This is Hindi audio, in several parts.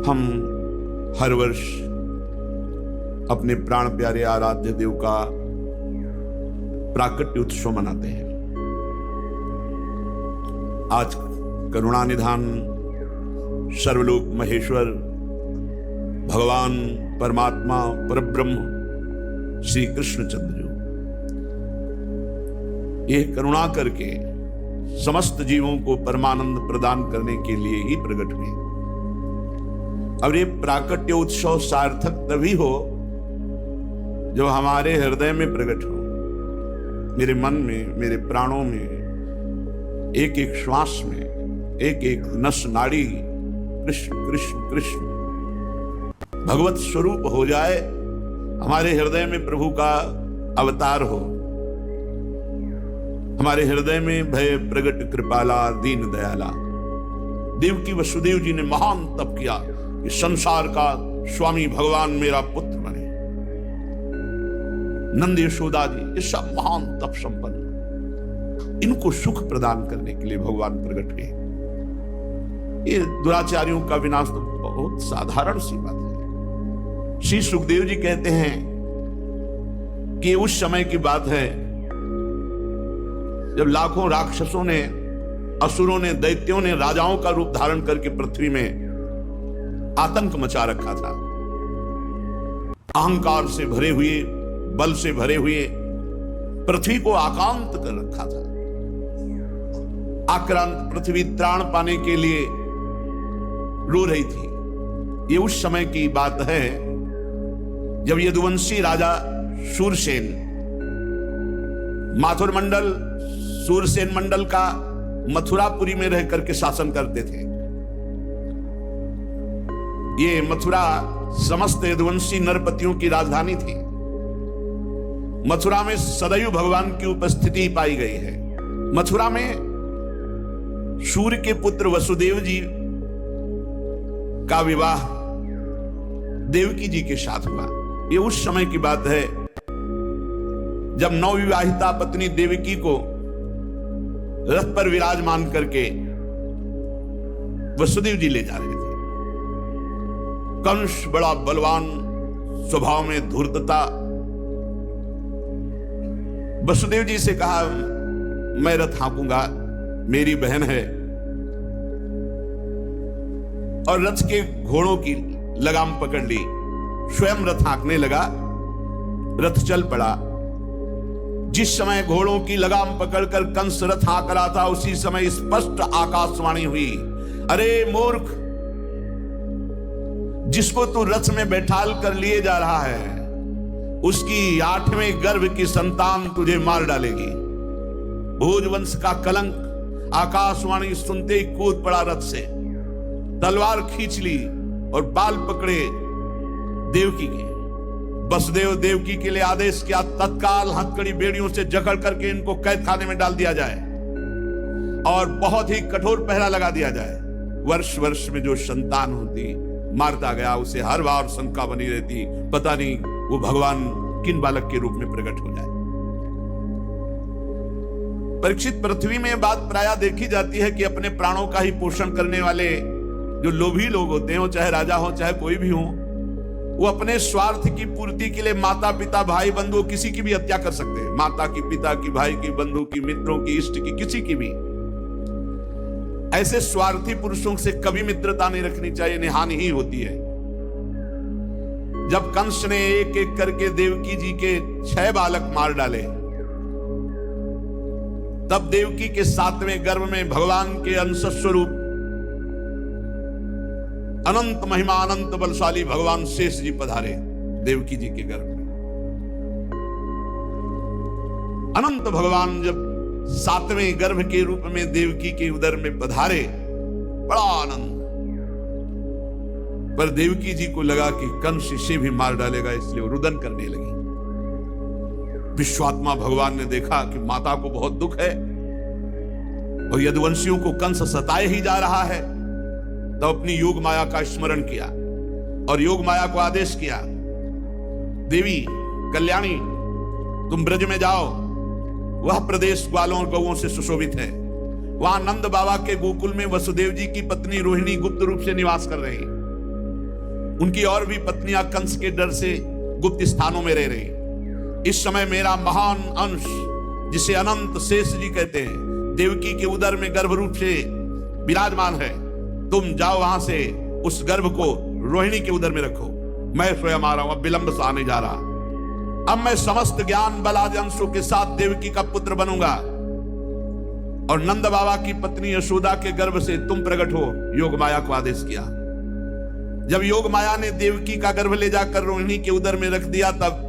हम हर वर्ष अपने प्राण प्यारे आराध्य देव का प्राकट्य उत्सव मनाते हैं। आज करुणा निधान सर्वलोक महेश्वर भगवान परमात्मा परब्रह्म श्री कृष्णचंद्र जी ये करुणा करके समस्त जीवों को परमानंद प्रदान करने के लिए ही प्रकट हुए। अब ये प्राकट्य उत्सव सार्थक तभी हो जब हमारे हृदय में प्रकट हो, मेरे मन में, मेरे प्राणों में, एक एक श्वास में, एक एक नस नाड़ी कृष्ण कृष्ण कृष्ण भगवत स्वरूप हो जाए, हमारे हृदय में प्रभु का अवतार हो, हमारे हृदय में भय प्रगट कृपाला दीन दयाला। देवकी वसुदेव जी ने महान तप किया कि संसार का स्वामी भगवान मेरा पुत्र बने। नंद यशोदा जी ये सब महान तप संपन्न, इनको सुख प्रदान करने के लिए भगवान प्रकट हुए। ये दुराचारियों का विनाश तो बहुत साधारण सी बात है। श्री सुखदेव जी कहते हैं कि उस समय की बात है जब लाखों राक्षसों ने, असुरों ने, दैत्यों ने राजाओं का रूप धारण करके पृथ्वी में आतंक मचा रखा था। अहंकार से भरे हुए, बल से भरे हुए पृथ्वी को आक्रांत कर रखा था। आक्रांत पृथ्वी त्राण पाने के लिए रो रही थी। ये उस समय की बात है जब यदुवंशी राजा शूरसेन, माथुर मंडल सूरसेन मंडल का मथुरापुरी में रह करके शासन करते थे। ये मथुरा समस्त यदुवंशी नरपतियों की राजधानी थी। मथुरा में सदैव भगवान की उपस्थिति पाई गई है। मथुरा में सूर्य के पुत्र वसुदेव जी का विवाह देवकी जी के साथ हुआ। ये उस समय की बात है जब नवविवाहिता पत्नी देवकी को रथ पर विराजमान करके वसुदेव जी ले जा रहे थे। कंस बड़ा बलवान, स्वभाव में धूर्तता, वसुदेव जी से कहा मैं रथ हाँकूंगा, मेरी बहन है, और रथ के घोड़ों की लगाम पकड़ ली, स्वयं रथ हाँकने लगा। रथ चल पड़ा। जिस समय घोड़ों की लगाम पकड़कर कंस रथ हाँक रहा था, उसी समय स्पष्ट आकाशवाणी हुई, अरे मूर्ख, जिसको तू रथ में बैठाल कर लिए जा रहा है, उसकी 8वें गर्भ की संतान तुझे मार डालेगी। भोजवंश का कलंक। आकाशवाणी सुनते ही कूद पड़ा रथ से, तलवार खींच ली और बाल पकड़े देवकी के। वसुदेव देवकी के लिए आदेश किया, तत्काल हथकड़ी बेड़ियों से जकड़ करके इनको कैद खाने में डाल दिया जाए और बहुत ही कठोर पहरा लगा दिया जाए। वर्ष वर्ष में जो संतान होती मारता गया, उसे हर बार शंका बनी रहती, पता नहीं वो भगवान किन बालक के रूप में प्रकट हो जाए। परीक्षित, पृथ्वी में बात प्रायः देखी जाती है कि अपने प्राणों का ही पोषण करने वाले जो लोभी लोग होते हैं, वो चाहे राजा हो चाहे कोई भी हो, वो अपने स्वार्थ की पूर्ति के लिए माता पिता भाई बंधु किसी की भी हत्या कर सकते हैं। माता की, पिता की, भाई की, बंधु की, मित्रों की, इष्ट की, किसी की भी। ऐसे स्वार्थी पुरुषों से कभी मित्रता नहीं रखनी चाहिए, नहीं हानि ही होती है। जब कंस ने एक एक करके देवकी जी के 6 बालक मार डाले, तब देवकी के 7वें गर्भ में भगवान के अंश स्वरूप अनंत महिमा, अनंत बलशाली भगवान शेष जी पधारे देवकी जी के गर्भ में। अनंत भगवान जब 7वें गर्भ के रूप में देवकी के उदर में पधारे, बड़ा आनंद। पर देवकी जी को लगा कि कंस इसे भी मार डालेगा, इसलिए वो रुदन करने लगी। विश्वात्मा भगवान ने देखा कि माता को बहुत दुख है और यदुवंशियों को कंस सताए ही जा रहा है, तो अपनी योग माया का स्मरण किया और योग माया को आदेश किया, देवी कल्याणी, तुम ब्रज में जाओ, वह प्रदेश ग्वालों और गौओं से सुशोभित है। वहां नंद बाबा के गोकुल में वसुदेव जी की पत्नी रोहिणी गुप्त रूप से निवास कर रही। उनकी और भी पत्नियां कंस के डर से गुप्त स्थानों में रह रही। इस समय मेरा महान अंश, जिसे अनंत शेष जी कहते हैं, देवकी के उदर में गर्भ रूप से विराजमान है। तुम जाओ वहां से उस गर्भ को रोहिणी के उदर में रखो। मैं स्वयं आ रहा हूं, अब विलंब से आने जा रहा। अब मैं समस्त ज्ञान बल आदि अंशों के साथ देवकी का पुत्र बनूंगा और नंद बाबा की पत्नी यशोदा के गर्भ से तुम प्रकट हो। योग माया को आदेश किया। जब योग माया ने देवकी का गर्भ ले जाकर रोहिणी के उदर में रख दिया, तब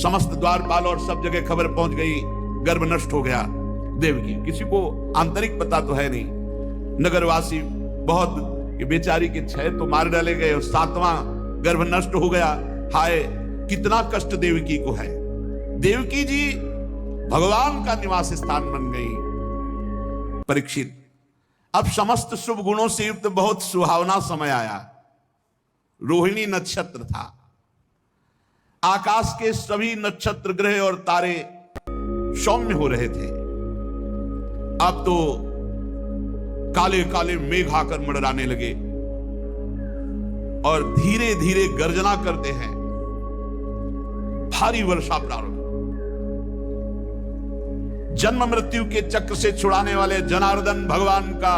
समस्त द्वारपाल और सब जगह खबर पहुंच गई, गर्भ नष्ट हो गया देवकी। किसी को आंतरिक पता तो है नहीं, नगरवासी बहुत बेचारी के 6 तो मार डाले गए और 7वां गर्भ नष्ट हो गया। हाय, कितना कष्ट देवकी को है। देवकी जी भगवान का निवास स्थान बन गई। परीक्षित, अब समस्त शुभ गुणों से युक्त बहुत सुहावना समय आया। रोहिणी नक्षत्र था। आकाश के सभी नक्षत्र, ग्रह और तारे सौम्य हो रहे थे। अब तो काले काले मेघ आकर मंडराने लगे और धीरे धीरे गर्जना करते हैं। भारी वर्षा प्रारंभ। जन्म मृत्यु के चक्र से छुड़ाने वाले जनार्दन भगवान का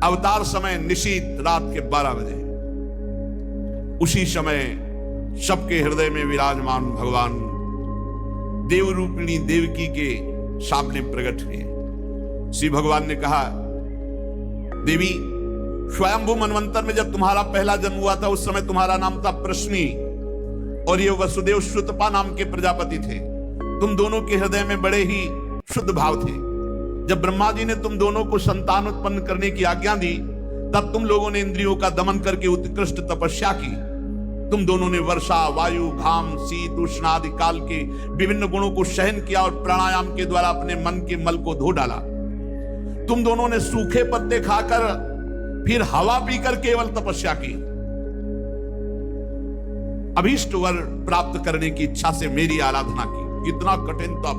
अवतार समय निशीत रात के 12 बजे। उसी समय सबके हृदय में विराजमान भगवान देवरूपिणी देवकी के सामने प्रकट हुए। श्री भगवान ने कहा, देवी, स्वयंभू मनवंतर में जब तुम्हारा पहला जन्म हुआ था, उस समय तुम्हारा नाम था प्रश्नी और ये वसुदेव श्रुतपा नाम के प्रजापति थे। तुम दोनों के हृदय में बड़े ही शुद्ध भाव थे। जब ब्रह्मा जी ने तुम दोनों को संतान उत्पन्न करने की आज्ञा दी, तब तुम लोगों ने इंद्रियों का दमन करके उत्कृष्ट तपस्या की। तुम दोनों ने वर्षा, वायु, घाम, शीत, उष्ण आदि काल के विभिन्न गुणों को सहन किया और प्राणायाम के द्वारा अपने मन के मल को धो डाला। तुम दोनों ने सूखे पत्ते खाकर फिर हवा पीकर केवल तपस्या की। अभीष्ट वर प्राप्त करने की इच्छा से मेरी आराधना की। कितना कठिन तप!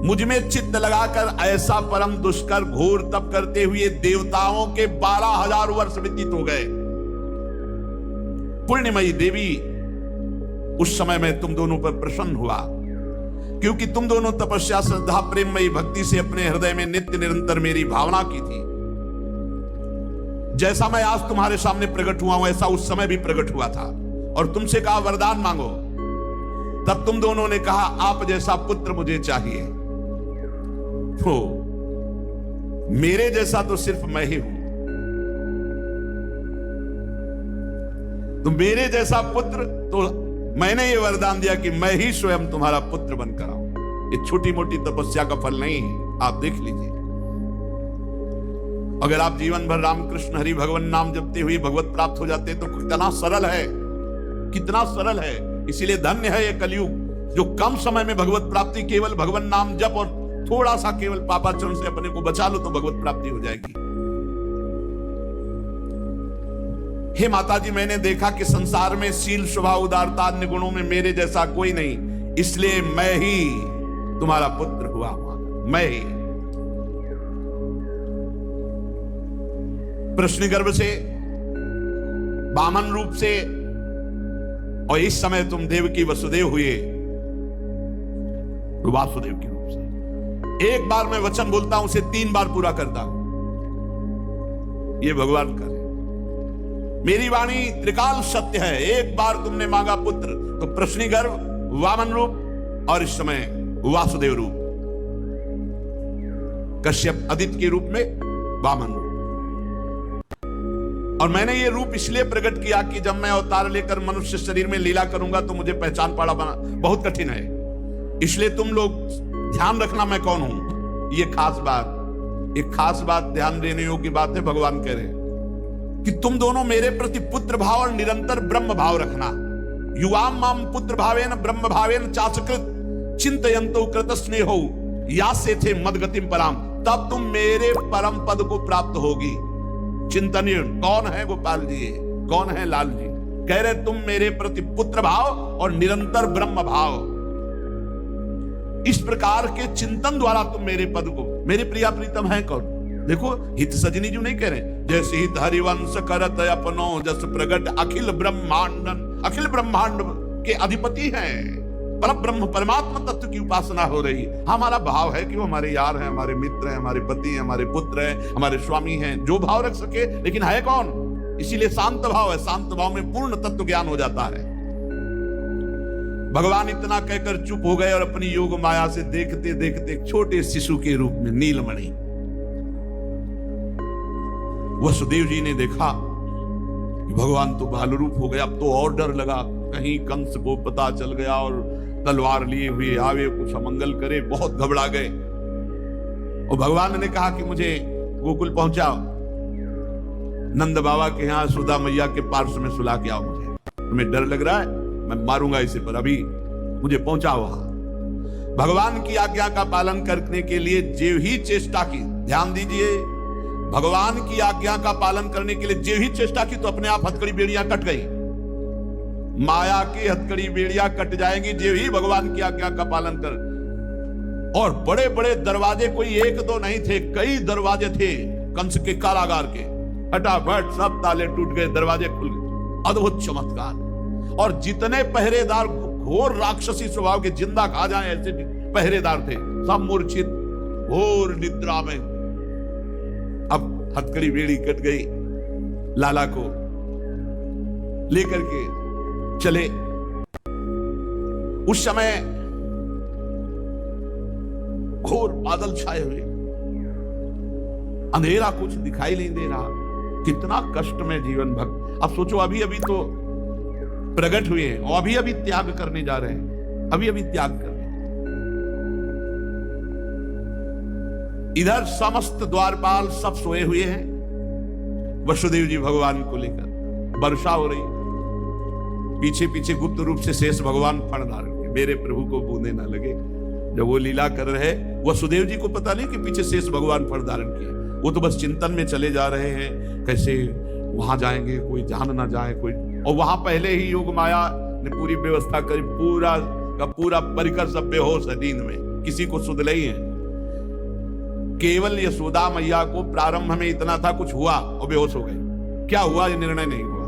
मुझ में चित्त लगाकर ऐसा परम दुष्कर घोर तप करते हुए देवताओं के 12,000 वर्ष व्यतीत हो गए। पुण्यमयी देवी, उस समय मैं तुम दोनों पर प्रसन्न हुआ, क्योंकि तुम दोनों तपस्या, श्रद्धा, प्रेममयी भक्ति से अपने हृदय में नित्य निरंतर मेरी भावना की थी। जैसा मैं आज तुम्हारे सामने प्रकट हुआ हूं, ऐसा उस समय भी प्रकट हुआ था और तुमसे कहा वरदान मांगो। तब तुम दोनों ने कहा, आप जैसा पुत्र मुझे चाहिए। तो मेरे जैसा तो सिर्फ मैं ही हूं। तो मेरे जैसा पुत्र, तो मैंने ये वरदान दिया कि मैं ही स्वयं तुम्हारा पुत्र बनकर आऊं। ये छोटी मोटी तपस्या का फल नहीं है, आप देख लीजिए। अगर आप जीवन भर रामकृष्ण हरि भगवान नाम जपते हुए भगवत प्राप्त हो जाते तो कितना सरल है, कितना सरल है। इसीलिए धन्य है ये कलयुग, जो कम समय में भगवत प्राप्ति, केवल भगवान नाम जप और थोड़ा सा केवल पापाचरण से अपने को बचा लो तो भगवत प्राप्ति हो जाएगी। हे माता जी, मैंने देखा कि संसार में शील, स्वभाव, उदारता, अन्य गुणों में मेरे जैसा कोई नहीं, इसलिए मैं ही तुम्हारा पुत्र हुआ। मैं ही प्रश्न गर्भ से, वामन रूप से, और इस समय तुम देवकी वसुदेव हुए, वासुदेव के रूप से। एक बार मैं वचन बोलता हूं, उसे 3 बार पूरा करता हूं। यह भगवान का, मेरी वाणी त्रिकाल सत्य है। एक बार तुमने मांगा पुत्र, तो प्रश्नी गर्भ, वामन रूप और इस समय वासुदेव रूप, कश्यप आदित्य के रूप में वामन रूप। और मैंने ये रूप इसलिए प्रकट किया कि जब मैं अवतार लेकर मनुष्य शरीर में लीला करूंगा तो मुझे पहचान पाना बहुत कठिन है। इसलिए तुम लोग ध्यान रखना मैं कौन हूं। ये खास बात ध्यान देने योग्य बात है। भगवान कह रहे हैं कि तुम दोनों मेरे प्रति पुत्र भाव और निरंतर ब्रह्म भाव रखना। युवाम माम पुत्र भावेन ब्रह्म भावेन चाचकृत चिंतयन्तो कृत स्नेहो यासे थे मदगतिम पराम। तब तुम मेरे परम पद को प्राप्त होगी। चिंतनीय कौन है गोपाल जी, कौन है लाल जी? कह रहे तुम मेरे प्रति पुत्र भाव और निरंतर ब्रह्म भाव, इस प्रकार के चिंतन द्वारा तुम मेरे पद को, मेरे प्रिया प्रीतम है कौन? देखो हित सजनी जी नहीं कह रहे, जैसे हित हरिवंश करत अपनो जस प्रगट अखिल ब्रह्मांड के अधिपति हैं, पर ब्रह्म परमात्मा तत्व की उपासना हो रही है। हमारा भाव है कि वो हमारे यार हैं, हमारे मित्र हैं, हमारे पति हैं, हमारे पुत्र हैं, हमारे स्वामी हैं, जो भाव रख सके, लेकिन है कौन? इसीलिए शांत भाव है। शांत भाव में पूर्ण तत्व ज्ञान हो जाता है। भगवान इतना कहकर चुप हो गए और अपनी योग माया से देखते देखते एक छोटे शिशु के रूप में नीलमणि, वसुदेव जी ने देखा कि भगवान तो बाल रूप हो गया। अब तो और डर लगा, कहीं कंस को पता चल गया और तलवार लिए हुए आवे, कुछ अमंगल करे। बहुत घबरा गए और भगवान ने कहा कि मुझे गोकुल पहुंचाओ, नंद बाबा के यहां सुधा मैया के पार्श्व में सुला के आओ। मुझे तुम्हें डर लग रहा है, मैं मारूंगा इसे, पर अभी मुझे पहुंचाओ वहां। भगवान की आज्ञा का पालन करने के लिए जो ही चेष्टा की, ध्यान दीजिए, भगवान की आज्ञा का पालन करने के लिए जो ही चेष्टा की तो अपने आप हथकड़ी बेड़ियां कट गई। माया की हथकड़ी बेड़ियां कट जाएंगी जो ही भगवान की आज्ञा का पालन कर। और बड़े बड़े दरवाजे, कोई एक दो नहीं थे, कई दरवाजे थे कंस के कारागार के। फटाफट सब ताले टूट गए, दरवाजे खुल गए। अद्भुत चमत्कार। और जितने पहरेदार घोर राक्षसी स्वभाव के, जिंदा खा जाए ऐसे पहरेदार थे, सब मूर्छित घोर निद्रा में। अब हथकड़ी बेड़ी कट गई, लाला को लेकर के चले। उस समय घोर बादल छाए हुए, अंधेरा, कुछ दिखाई नहीं दे रहा। कितना कष्ट में जीवन भक्त। अब सोचो, अभी अभी तो प्रकट हुए हैं और अभी अभी त्याग करने जा रहे हैं, अभी अभी त्याग कर। इधर समस्त द्वारपाल सब सोए हुए हैं, वसुदेव जी भगवान को लेकर। वर्षा हो रही, पीछे पीछे गुप्त रूप से शेष भगवान फण धारण के, मेरे प्रभु को बूंदे ना लगे। जब वो लीला कर रहे, वसुदेव जी को पता नहीं कि पीछे शेष भगवान फण धारण किए। वो तो बस चिंतन में चले जा रहे हैं, कैसे वहां जाएंगे, कोई जान ना जाए कोई। और वहां पहले ही योग माया ने पूरी व्यवस्था करी, पूरा का पूरा परिकर सब बेहोश है नींद में, किसी को सुध नहीं है। केवल यशोदा मैया को प्रारंभ में इतना था, कुछ हुआ और बेहोश हो गए। क्या हुआ ये निर्णय नहीं हुआ।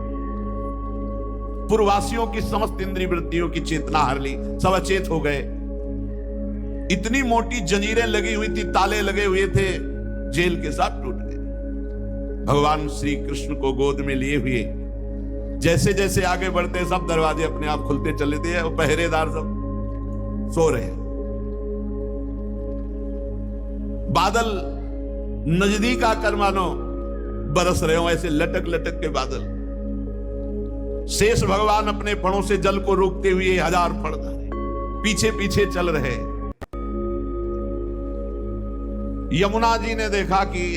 पूर्ववासियों की समस्त इंद्रिय वृत्तियों की चेतना हर ली, सब अचेत हो गए। इतनी मोटी जंजीरें लगी हुई थी, ताले लगे हुए थे, जेल के साथ टूट गए। भगवान श्री कृष्ण को गोद में लिए हुए जैसे जैसे आगे बढ़ते, सब दरवाजे अपने आप खुलते चले थे और पहरेदार सब सो रहे। बादल नजदीक आकर मानो बरस रहे हो, ऐसे लटक लटक के बादल। शेष भगवान अपने फणों से जल को रोकते हुए 1000 फण धारे पीछे पीछे चल रहे। यमुना जी ने देखा कि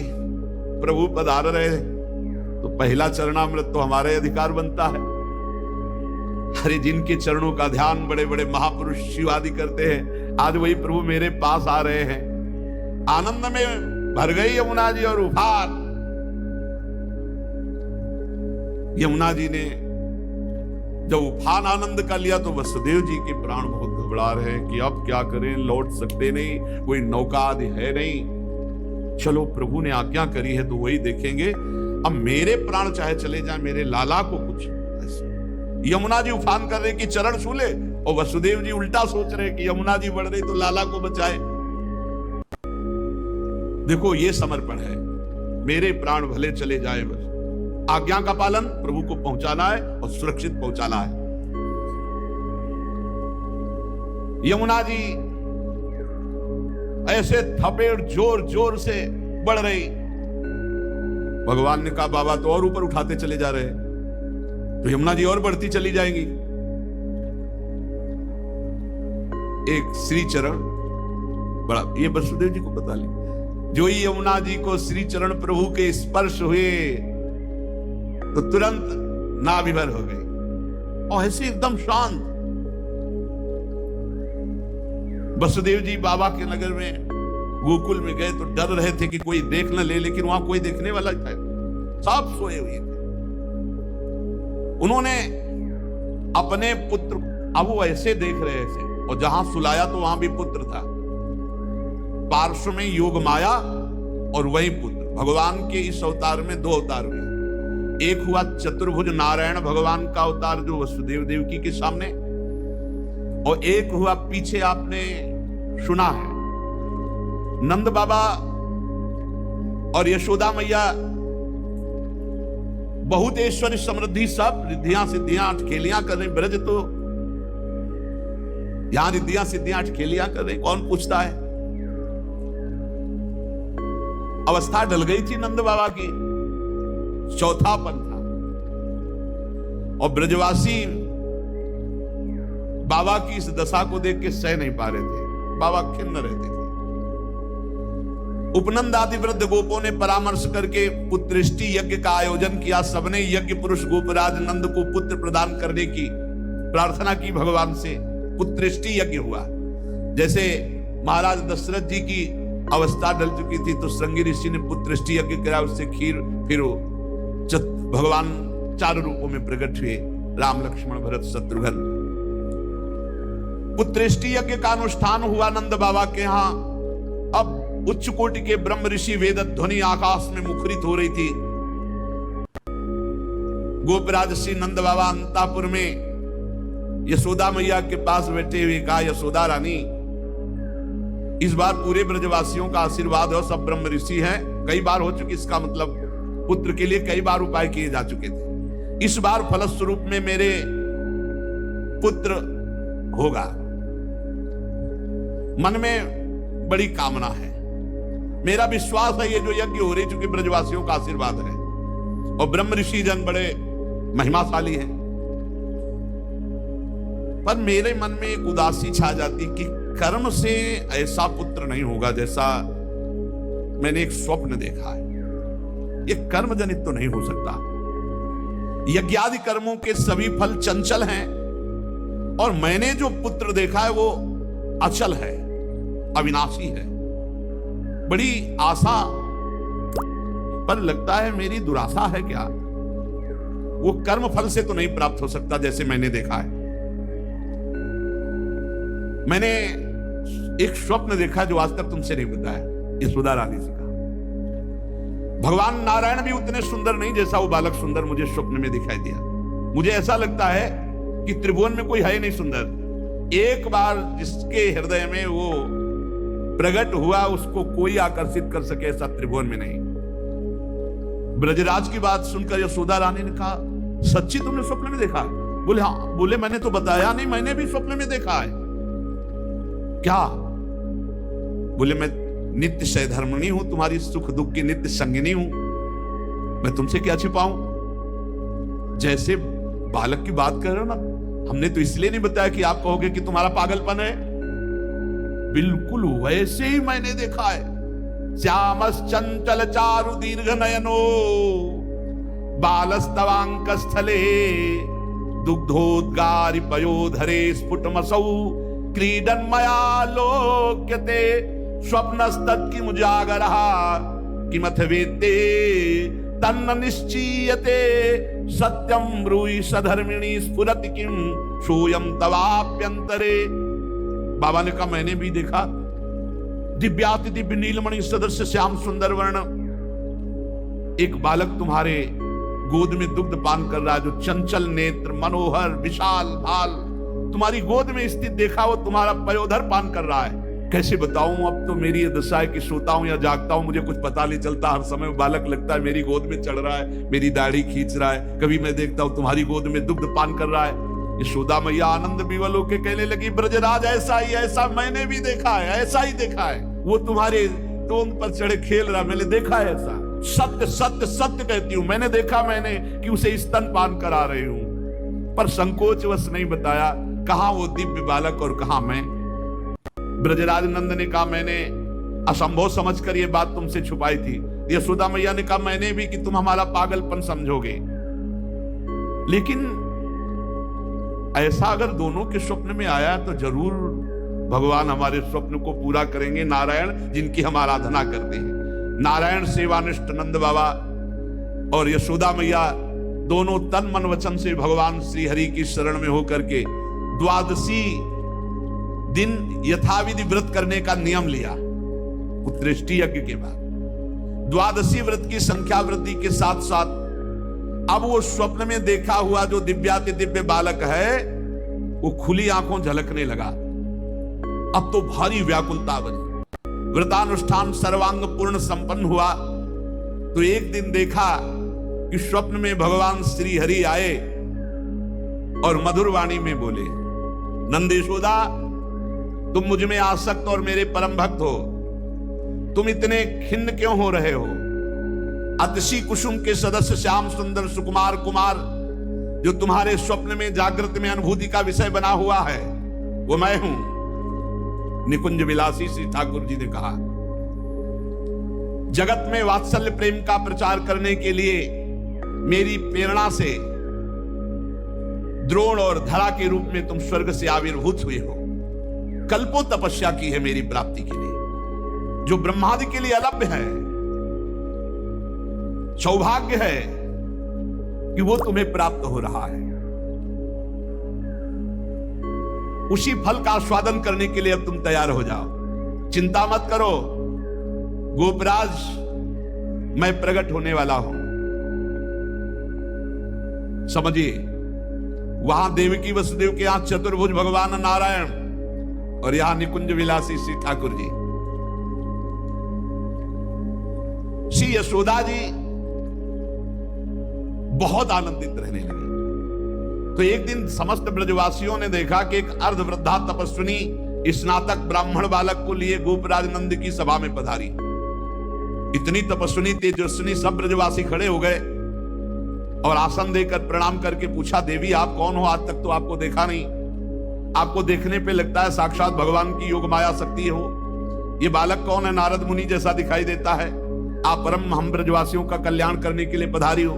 प्रभु पधार रहे, तो पहला चरणामृत तो हमारे अधिकार बनता है। अरे जिनके चरणों का ध्यान बड़े बड़े महापुरुष शिवादि करते हैं, आज वही प्रभु मेरे पास आ रहे हैं। आनंद में भर गई यमुना जी और उफान। यमुना जी ने जब उफान आनंद का लिया तो वसुदेव जी के प्राण बहुत घबरा रहे हैं कि अब क्या करें, लौट सकते नहीं, कोई नौका आदि है नहीं। चलो प्रभु ने आज्ञा करी है तो वही देखेंगे। अब मेरे प्राण चाहे चले जाए, मेरे लाला को कुछ। यमुना जी उफान कर रहे कि चरण छूले, और वसुदेव जी उल्टा सोच रहे कि यमुना जी बढ़ रही तो लाला को बचाए। देखो ये समर्पण है, मेरे प्राण भले चले जाए, बस आज्ञा का पालन, प्रभु को पहुंचाना है और सुरक्षित पहुंचाना है। यमुना जी ऐसे थपेड़ जोर जोर से बढ़ रही। भगवान ने कहा बाबा तो और ऊपर उठाते चले जा रहे, तो यमुना जी और बढ़ती चली जाएंगी। एक श्री चरण बड़ा, ये वसुदेव जी को पता नहीं, जो ही यमुना जी को श्री चरण प्रभु के स्पर्श हुए तो तुरंत नाभिभर हो गई और ऐसे एकदम शांत। वसुदेव जी बाबा के नगर में गोकुल में गए तो डर रहे थे कि कोई देख न ले, लेकिन वहां कोई देखने वाला था, सब सोए हुए थे। उन्होंने अपने पुत्र, अब वो ऐसे देख रहे थे, और जहां सुलाया तो वहां भी पुत्र था। पार्श्व में योग माया और वही पुत्र। भगवान के इस अवतार में दो अवतार हुए, एक हुआ चतुर्भुज नारायण भगवान का अवतार जो वसुदेव देवकी के सामने, और एक हुआ पीछे आपने सुना है नंद बाबा और यशोदा मैया बहुत ऐश्वर्य समृद्धि सब रिद्धियां सिद्धियां अटखेलियां कर रहे। ब्रज तो यहां रिद्धियां सिद्धियां अटखेलियां कर रहे, कौन पूछता है। अवस्था ढल गई थी नंद बाबा की, चौथापन था, और ब्रजवासी बाबा की इस दशा को देख के सह नहीं पा रहे थे, बाबा खिन्न रहते थे। उपनंद आदि वृद्ध गोपों ने परामर्श करके पुत्रेष्टि यज्ञ का आयोजन किया। सबने यज्ञ पुरुष गोपराज नंद को पुत्र प्रदान करने की प्रार्थना की भगवान से। पुत्रेष्टि यज्ञ हुआ। जैसे महाराज दशरथ जी की अवस्था ढल चुकी थी तो श्रृंगी ऋषि ने पुत्रेष्टि यज्ञ कराया, उससे खीर फिर भगवान चारों रूपों में प्रकट हुए, राम लक्ष्मण भरत शत्रुघ्न। पुत्रेष्टि यज्ञ का अनुष्ठान हुआ नंद बाबा के यहां। अब उच्च कोटि के ब्रह्म ऋषि वेद ध्वनि आकाश में मुखरित हो रही थी। गोपराज श्री नंद बाबा अंतापुर में यशोदा मैया के पास बैठे हुए कहा, यशोदा रानी इस बार पूरे ब्रजवासियों का आशीर्वाद हो, सब ब्रह्म ऋषि हैं, कई बार हो चुकी, इसका मतलब पुत्र के लिए कई बार उपाय किए जा चुके थे, इस बार फलस्वरूप में मेरे पुत्र होगा। मन में बड़ी कामना है, मेरा विश्वास है ये जो यज्ञ हो रही चूंकि ब्रजवासियों का आशीर्वाद है और ब्रह्म ऋषि जन बड़े महिमाशाली हैं, पर मेरे मन में एक उदासी छा जाती कि कर्म से ऐसा पुत्र नहीं होगा जैसा मैंने एक स्वप्न देखा है। ये कर्म जनित तो नहीं हो सकता। यज्ञादि कर्मों के सभी फल चंचल हैं और मैंने जो पुत्र देखा है वो अचल है, अविनाशी है। बड़ी आशा, पर लगता है मेरी दुराशा है क्या? वो कर्म फल से तो नहीं प्राप्त हो सकता जैसे मैंने देखा है। मैंने एक स्वप्न देखा जो आज तक तुमसे नहीं बताया, यशोदा रानी से कहा। भगवान नारायण भी उतने सुंदर नहीं जैसा वो बालक सुंदर मुझे स्वप्न में दिखाई दिया। मुझे ऐसा लगता है कि त्रिभुवन में कोई है नहीं सुंदर। एक बार जिसके हृदय में वो प्रकट हुआ उसको कोई आकर्षित कर सके ऐसा त्रिभुवन में नहीं। ब्रजराज की बात सुनकर यशोदा रानी ने कहा, सच्ची तुमने स्वप्न में देखा? बोले हाँ। बोले मैंने तो बताया नहीं, मैंने भी स्वप्न में देखा है। क्या? बोले मैं नित्य सहधर्मिणी हूं, तुम्हारी सुख दुख की नित्य संगिनी हूं, मैं तुमसे क्या छिपाऊं? जैसे बालक की बात कर रहे हो ना, हमने तो इसलिए नहीं बताया कि आप कहोगे कि तुम्हारा पागलपन है। बिल्कुल वैसे ही मैंने देखा है। श्यामस चंचल चारु दीर्घ नयनो बालस्तवांक स्थले दुग्धोद्गारि पयोधरे स्फुटमसौ क्रीडन मया लोक्यते स्वप्नस्तत्किं मुजागरः किमथ वेत्ते तन्न निश्चीयते सत्यं ब्रूहि सधर्मिणी स्फुरति किं सोयं तवाप्यंतरे। बाबा ने कहा मैंने भी देखा। दिव्याति दिव्य नीलमणि सदृश श्याम सुंदर वर्ण एक बालक तुम्हारे गोद में दुग्ध पान कर रहा है, जो चंचल नेत्र मनोहर विशाल भाल तुम्हारी गोद में स्थित देखा, वो तुम्हारा पयोधर पान कर रहा है। कैसे बताऊं, अब तो मेरी ये दशा है कि सोता हूं या जागता हूं मुझे कुछ पता नहीं चलता। हर समय बालक लगता है मेरी गोद में चढ़ रहा है, मेरी दाढ़ी खींच रहा है। कभी मैं देखता हूं तुम्हारी गोद में दुग्ध पान कर रहा है। यशोदा मैया आनंद विवल होके कहने लगी, ब्रजराज ऐसा ही, ऐसा मैंने भी देखा है, ऐसा ही देखा है। वो तुम्हारे टोन पर चढ़े खेल रहा, मैंने देखा है ऐसा। सत्य सत्य सत्य कहती हूं, मैंने देखा मैंने कि उसे स्तनपान करा रही हूं, पर संकोचवश नहीं बताया कहां वो दिव्य बालक और कहां मैं। ब्रजराज नंद ने कहा मैंने असंभव समझकर ये बात तुमसे छुपाई थी। यशोदा मैया ने कहा मैंने भी कि तुम हमारा पागलपन समझोगे, लेकिन ऐसा अगर दोनों के स्वप्न में आया तो जरूर भगवान हमारे स्वप्न को पूरा करेंगे। नारायण जिनकी हम आराधना करते हैं, नारायण सेवानिष्ठ नंद बाबा और यशोदा मैया दोनों तन मन वचन से भगवान श्री हरि की शरण में होकर के द्वादशी दिन यथाविधि व्रत करने का नियम लिया पुत्रेष्टि यज्ञ के बाद। द्वादशी व्रत की संख्या वृद्धि के साथ साथ अब वो स्वप्न में देखा हुआ जो दिव्याति दिव्य बालक है वो खुली आंखों झलकने लगा। अब तो भारी व्याकुलता बनी। व्रतानुष्ठान सर्वांग पूर्ण संपन्न हुआ तो एक दिन देखा कि स्वप्न में भगवान श्री हरि आए और मधुर वाणी में बोले, नंद यशोदा, तुम मुझ में आसक्त और मेरे परम भक्त हो, तुम इतने खिन्न क्यों हो रहे हो? अतिशी कुसुम के सदस्य श्याम सुंदर सुकुमार कुमार जो तुम्हारे स्वप्न में जागृत में अनुभूति का विषय बना हुआ है वो मैं हूं। निकुंज विलासी श्री ठाकुर जी ने कहा, जगत में वात्सल्य प्रेम का प्रचार करने के लिए मेरी प्रेरणा से द्रोण और धरा के रूप में तुम स्वर्ग से आविर्भूत हुए हो। कल्पों तपस्या की है मेरी प्राप्ति के लिए, जो ब्रह्मादि के लिए अलभ्य है। सौभाग्य है कि वो तुम्हें प्राप्त हो रहा है। उसी फल का आस्वादन करने के लिए अब तुम तैयार हो जाओ। चिंता मत करो, गोपराज मैं प्रकट होने वाला हूं। समझिए, वहां देवकी वसुदेव के यहां चतुर्भुज भगवान नारायण और यहां निकुंज विलासी श्री ठाकुर जी। श्री यशोदा जी बहुत आनंदित रहने लगी। तो एक दिन समस्त ब्रजवासियों ने देखा कि एक अर्धवृद्धा तपस्विनी स्नातक ब्राह्मण बालक को लिए गोपराज नंद की सभा में पधारी। इतनी तपस्विनी तेजस्विनी सब ब्रजवासी खड़े हो गए और आसन देकर प्रणाम करके पूछा, देवी आप कौन हो? आज तक तो आपको देखा नहीं। आपको देखने पे लगता है साक्षात भगवान की योग माया शक्ति हो। ये बालक कौन है? नारद मुनि जैसा दिखाई देता है। आप परम हम ब्रजवासियों का कल्याण करने के लिए पधारी हो।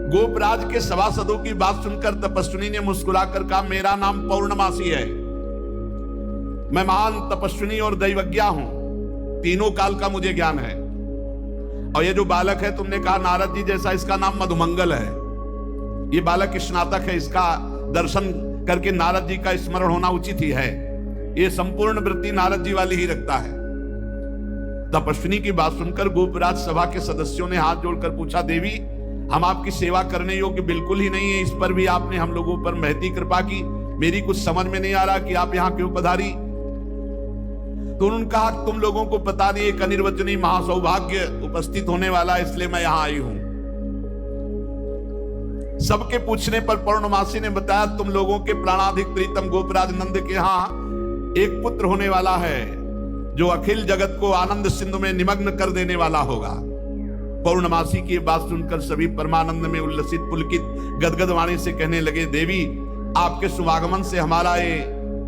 गोपराज के सभासदों की बात सुनकर तपस्विनी ने मुस्कुराकर कहा, मेरा नाम पौर्णमासी है। मैं महान तपस्विनी और दैवज्ञा हूं। तीनों काल का मुझे ज्ञान है। और ये जो बालक है, तुमने कहा नारद जी जैसा, इसका नाम मधुमंगल है। ये बालक स्नातक है। इसका दर्शन करके नारद जी का स्मरण होना उचित ही है। ये संपूर्ण वृत्ति नारद जी वाली ही रखता है। तपस्विनी की बात सुनकर गोपराज सभा के सदस्यों ने हाथ जोड़कर पूछा, देवी हम आपकी सेवा करने योग्य बिल्कुल ही नहीं है। इस पर भी आपने हम लोगों पर महती कृपा की। मेरी कुछ समझ में नहीं आ रहा कि आप यहां क्यों पधारी। तो उन्होंने कहा, तुम लोगों को पता नहीं, एक अनिर्वचनीय महासौभाग्य उपस्थित होने वाला है, इसलिए मैं यहां आई हूं। सबके पूछने पर पौर्णमासी ने बताया, तुम लोगों के प्राणाधिक प्रीतम गोपराज नंद के यहां एक पुत्र होने वाला है जो अखिल जगत को आनंद सिंधु में निमग्न कर देने वाला होगा। पौर्णमासी की बात सुनकर सभी परमानंद में उल्लसित पुलकित गदगद वाणी से कहने लगे, देवी आपके शुभागमन से हमारा ये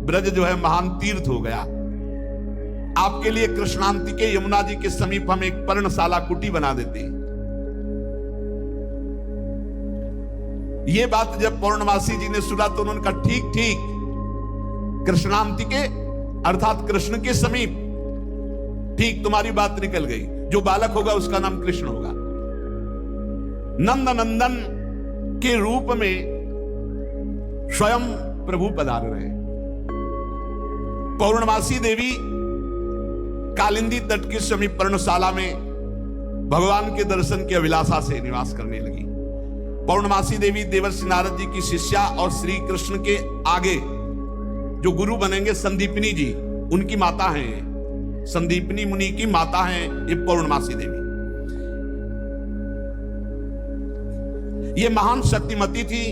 ब्रज जो है महान तीर्थ हो गया। आपके लिए कृष्णांति के यमुना जी के समीप हम एक पर्णशाला कुटी बना देते। ये बात जब पौर्णमासी जी ने सुना तो उन्होंने कहा, ठीक ठीक, कृष्णांति के अर्थात कृष्ण के समीप, ठीक तुम्हारी बात निकल गई। जो बालक होगा उसका नाम कृष्ण होगा। नंद नंदन के रूप में स्वयं प्रभु पधार रहे। पौर्णमासी देवी कालिंदी तट के समीप पर्णशाला में भगवान के दर्शन की अभिलाषा से निवास करने लगी। पौर्णमासी देवी देवर्षि नारद जी की शिष्या और श्री कृष्ण के आगे जो गुरु बनेंगे संदीपनी जी, उनकी माता हैं। संदीपनी मुनि की माता हैं ये पौर्णमासी देवी। ये महान शक्तिमती थी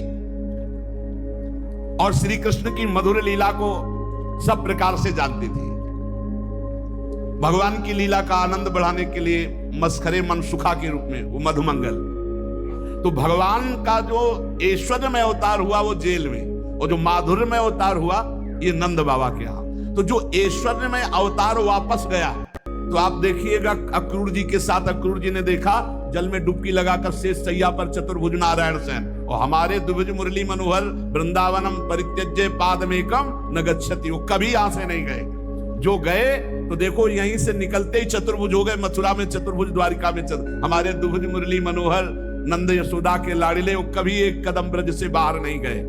और श्री कृष्ण की मधुर लीला को सब प्रकार से जानती थी। भगवान की लीला का आनंद बढ़ाने के लिए मस्खरे मन सुखा के रूप में वो मधुमंगल। तो भगवान का जो ऐश्वर्यमय अवतार हुआ वो जेल में, और जो माधुर्यमय अवतार हुआ ये नंद बाबा के यहां। तो जो ऐश्वर्यमय अवतार वापस गया, तो आप देखिएगा अक्रूर जी के साथ अक्रूर जी ने देखा जल में डुबकी लगाकर शेष सैया पर चतुर्भुज नारायण सेन, और हमारे द्विभुज मुरली मनोहर वृंदावनम परित्यज्य पादमेकम न गच्छति, वो कभी यहां से नहीं गए। जो गए तो देखो यहीं से निकलते ही चतुर्भुज हो गए। मथुरा में चतुर्भुज, द्वारिका में हमारे द्विभुज मुरली मनोहर नंद यशोदा के लाड़िले, वो कभी एक कदम ब्रज से बाहर नहीं गए।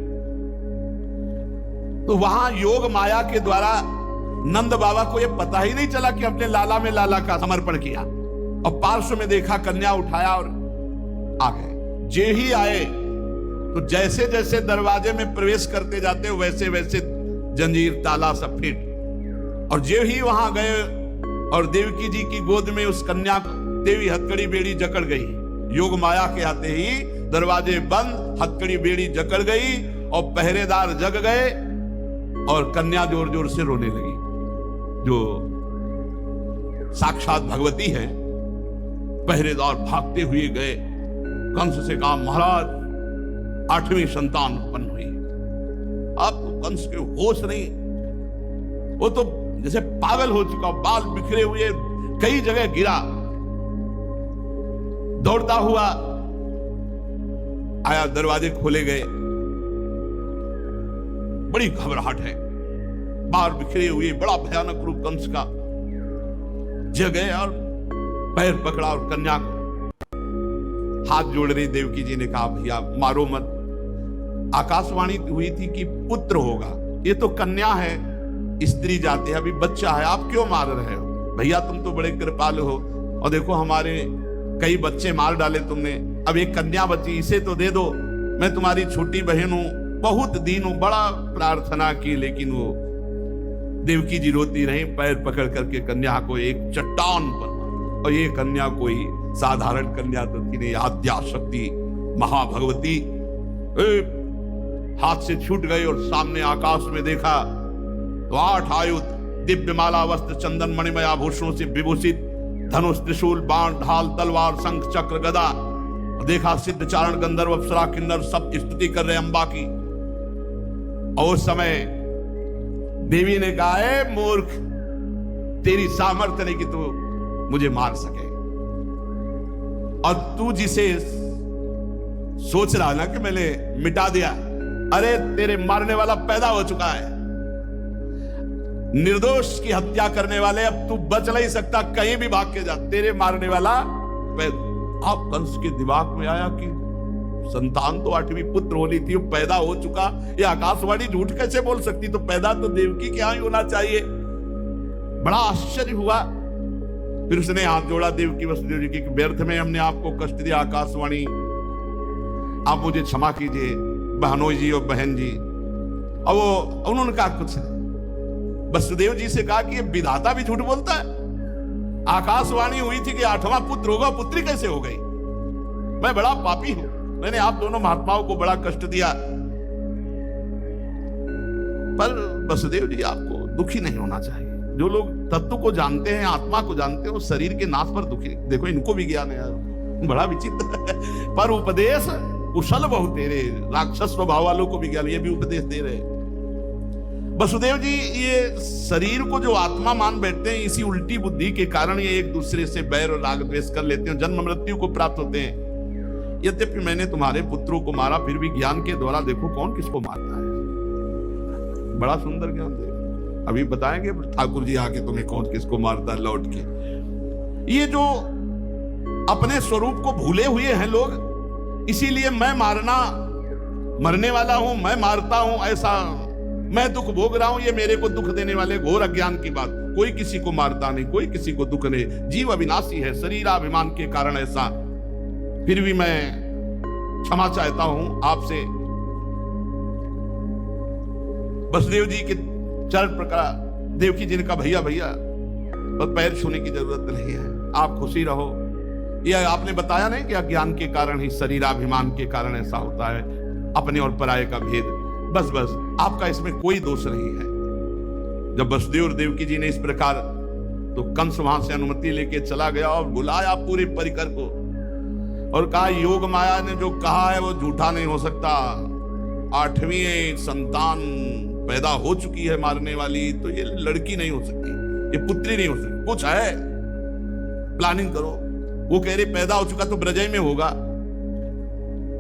तो वहां योग माया के द्वारा नंद बाबा को यह पता ही नहीं चला कि अपने लाला में लाला का समर्पण किया, और पार्श्व में देखा, कन्या उठाया और आ गए। जे ही आए तो जैसे जैसे दरवाजे में प्रवेश करते जाते वैसे वैसे जंजीर ताला सब फिट, और जे ही वहां गए और देवकी जी की गोद में उस कन्या देवी हथकड़ी बेड़ी जकड़ गई। योग माया के आते ही दरवाजे बंद, हथकड़ी बेड़ी जकड़ गई और पहरेदार जग गए और कन्या जोर जोर से रोने लगी। जो साक्षात भगवती है, पहरेदार भागते हुए गए, कंस से कहा, महाराज 8वीं संतान उत्पन्न हुई। अब तो कंस के होश नहीं, वो तो जैसे पागल हो चुका, बाल बिखरे हुए, कई जगह गिरा, दौड़ता हुआ आया, दरवाजे खोले गए, बड़ी घबराहट है, बाल बिखरे हुए, बड़ा भयानक रूप कंस का। जगह और पैर पकड़ा और कन्या को हाथ जोड़ रही। देवकी जी ने कहा, भैया मारो मत, आकाशवाणी हुई थी कि पुत्र होगा, ये तो कन्या है, स्त्री जाति है, अभी बच्चा है, आप क्यों मार रहे हो? भैया तुम तो बड़े कृपालु हो, और देखो हमारे कई बच्चे मार डाले तुमने, अब एक कन्या बची, इसे तो दे दो, मैं तुम्हारी छोटी बहन हूं, बहुत दिन हूं, बड़ा प्रार्थना की, लेकिन वो देवकी जी रोती रही, पैर पकड़ करके कन्या को एक चट्टान पर, और ये कन्या कोई साधारण कन्या तो थी नहीं, आद्या शक्ति महाभगवती। हाथ से छूट गई और सामने आकाश में देखा तो 8 आयुध, दिव्य माला वस्त्र चंदन मणिमय आभूषणों से विभूषित, धनुष त्रिशूल बाण ढाल तलवार शंख चक्र गदा। देखा सिद्ध चारण गंधर्व अप्सरा किन्नर सब स्तुति कर रहे अंबा की। और उस समय देवी ने कहा, है मूर्ख, तेरी सामर्थ्य नहीं कि तू मुझे मार सके, और तू जिसे सोच रहा ना कि मैंने मिटा दिया, अरे तेरे मारने वाला पैदा हो चुका है। निर्दोष की हत्या करने वाले, अब तू बच नहीं सकता, कहीं भी भाग के जा, तेरे मारने वाला पैदा। अब कंस के दिमाग में आया कि संतान तो 8वीं पुत्र होनी थी, पैदा हो चुका, ये आकाशवाणी झूठ कैसे बोल सकती, तो पैदा तो देवकी के यहां ही होना चाहिए। बड़ा आश्चर्य हुआ। फिर उसने हाथ जोड़ा देवकी वसुदेव जी की, व्यर्थ में हमने आपको कष्ट दिया, आकाशवाणी आप मुझे क्षमा कीजिए, बहनोई जी और बहन जी। और वो उन्होंने कहा कुछ, वसुदेव जी से कहा कि ये विधाता भी झूठ बोलता है, आकाशवाणी हुई थी कि 8वां पुत्र होगा, पुत्री कैसे हो गई? मैं बड़ा पापी हूं, मैंने आप दोनों महात्माओं को बड़ा कष्ट दिया। पर वसुदेव जी आपको दुखी नहीं होना चाहिए। जो लोग तत्व को जानते हैं, आत्मा को जानते हैं, वो शरीर के नाश पर दुखी। देखो इनको भी ज्ञान है यार, बड़ा विचित्र है। पर उपदेश कुशल बहु तेरे, राक्षस स्वभाव वालों को भी ज्ञान, ये भी उपदेश दे रहे। वसुदेव जी ये शरीर को जो आत्मा मान बैठते हैं, इसी उल्टी बुद्धि के कारण ये एक दूसरे से बैर और राग द्वेष कर लेते हैं, जन्म मृत्यु को प्राप्त होते हैं। यद्यपि मैंने तुम्हारे पुत्रों को मारा, फिर भी ज्ञान के द्वारा देखो कौन किसको मारता है। बड़ा सुंदर ज्ञान दे, अभी बताएंगे ठाकुर जी आके तुम्हें कौन किसको मारता है लौट के। ये जो अपने स्वरूप को भूले हुए हैं लोग, इसीलिए मैं मरने वाला हूं, मैं मारता हूं, ऐसा मैं दुख भोग रहा हूं, ये मेरे को दुख देने वाले घोर अज्ञान की बात। कोई किसी को मारता नहीं, कोई किसी को दुख नहीं, जीव अविनाशी है, शरीराभिमान के कारण ऐसा। फिर भी मैं क्षमा चाहता हूं आपसे। वसुदेव जी के चरण पकड़ा, देवकी जी ने कहा, भैया भैया बस पैर छूने की जरूरत नहीं है, आप खुशी रहो। यह आपने बताया नहीं कि अज्ञान के कारण ही, शरीराभिमान के कारण ऐसा होता है, अपने और पराये का भेद। बस बस आपका इसमें कोई दोष नहीं है। जब वसुदेव और देवकी जी ने इस प्रकार, तो कंस वहां से अनुमति लेके चला गया और बुलाया पूरे परिकर को और कहा, योग माया ने जो कहा है वो झूठा नहीं हो सकता। 8वीं संतान पैदा हो चुकी है मारने वाली, तो ये लड़की नहीं हो सकती, ये पुत्री नहीं हो सकती, कुछ है, प्लानिंग करो। वो कह रहे पैदा हो चुका तो ब्रजय में होगा।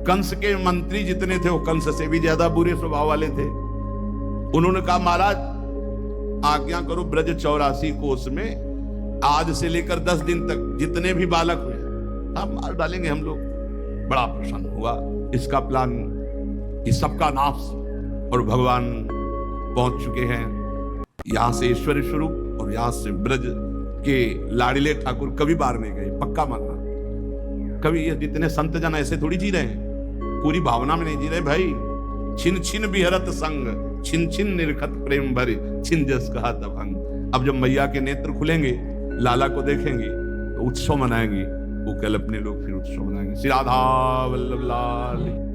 कंस के मंत्री जितने थे वो कंस से भी ज्यादा बुरे स्वभाव वाले थे। उन्होंने कहा, महाराज आज्ञा करो, ब्रज 84 कोस में आज से लेकर 10 दिन तक जितने भी बालक हुए आप मार डालेंगे हम लोग। बड़ा प्रसन्न हुआ। इसका प्लान, इस सबका नाश, और भगवान पहुंच चुके हैं यहां से ईश्वर स्वरूप और यहां से ब्रज कि लाड़िले ठाकुर कभी बाहर नहीं गए, पक्का मानना। कभी ये जितने संत जन ऐसे थोड़ी जी रहे हैं, पूरी भावना में नहीं जी रहे भाई। छिन छिन बिहरत संग, छिन छिन निरखत प्रेम भरी, छिन जस कहा तभंग। अब जब मैया के नेत्र खुलेंगे, लाला को देखेंगे तो उत्सव मनाएंगे, वो कल अपने लोग फिर उत्सव मनाएंगे। श्री राधा वल्लभ लाल।